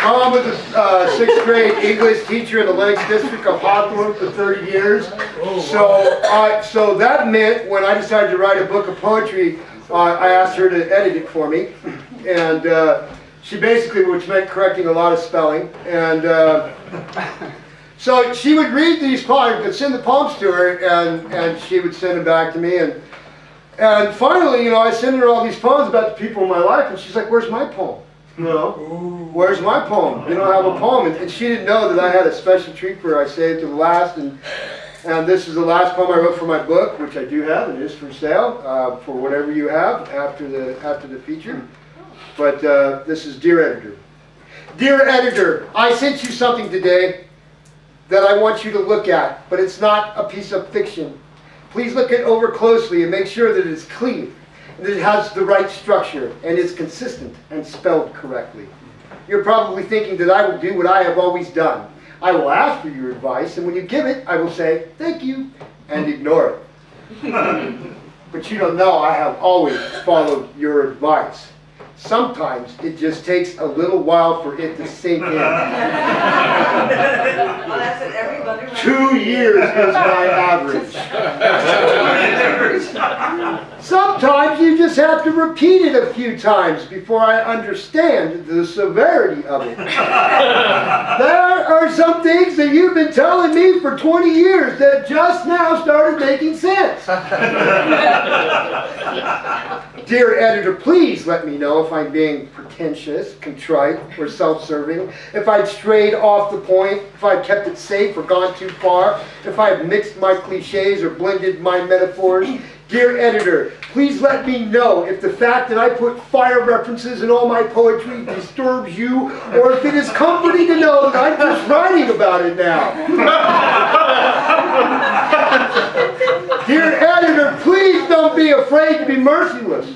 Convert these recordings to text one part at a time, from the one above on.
Mom was a 6th grade English teacher in the Lennox district of Hawthorne for 30 years. So that meant when I decided to write a book of poetry, I asked her to edit it for me. And she basically, which meant correcting a lot of spelling. And so she would read these poems, I'd send the poems to her, and she would send them back to me. And finally, I send her all these poems about the people in my life, and she's like, "Where's my poem? Where's my poem? You don't have a poem." And she didn't know that I had a special treat for her. I saved to the last, and this is the last poem I wrote for my book, which I do have, and it is for sale for whatever you have after the feature. But this is Dear Editor. Dear Editor, I sent you something today that I want you to look at, but it's not a piece of fiction. Please look it over closely and make sure that it's clean, and that it has the right structure, and is consistent and spelled correctly. You're probably thinking that I will do what I have always done. I will ask for your advice, and when you give it, I will say, "Thank you," and ignore it. But you don't know I have always followed your advice. Sometimes it just takes a little while for it to sink in. Well, that's what everybody writes. 2 years is my average. Sometimes you just have to repeat it a few times before I understand the severity of it. There are some things that you've been telling me for 20 years that just now started making sense. Dear editor, please let me know if I'm being pretentious, contrite, or self-serving, if I've strayed off the point, if I've kept it safe or gone too far, if I've mixed my cliches or blended my metaphors. Dear editor, please let me know if the fact that I put fire references in all my poetry disturbs you, or if it is comforting to know that I'm just writing about it now. Dear editor, please don't be afraid to be merciless.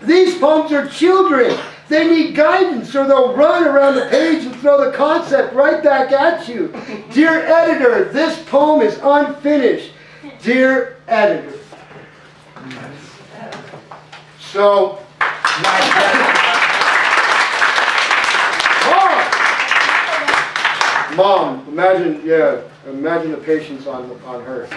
These poems are children. They need guidance, or they'll run around the page and throw the concept right back at you. Dear editor, this poem is unfinished. Dear editor. So, Mom, imagine the patience on her.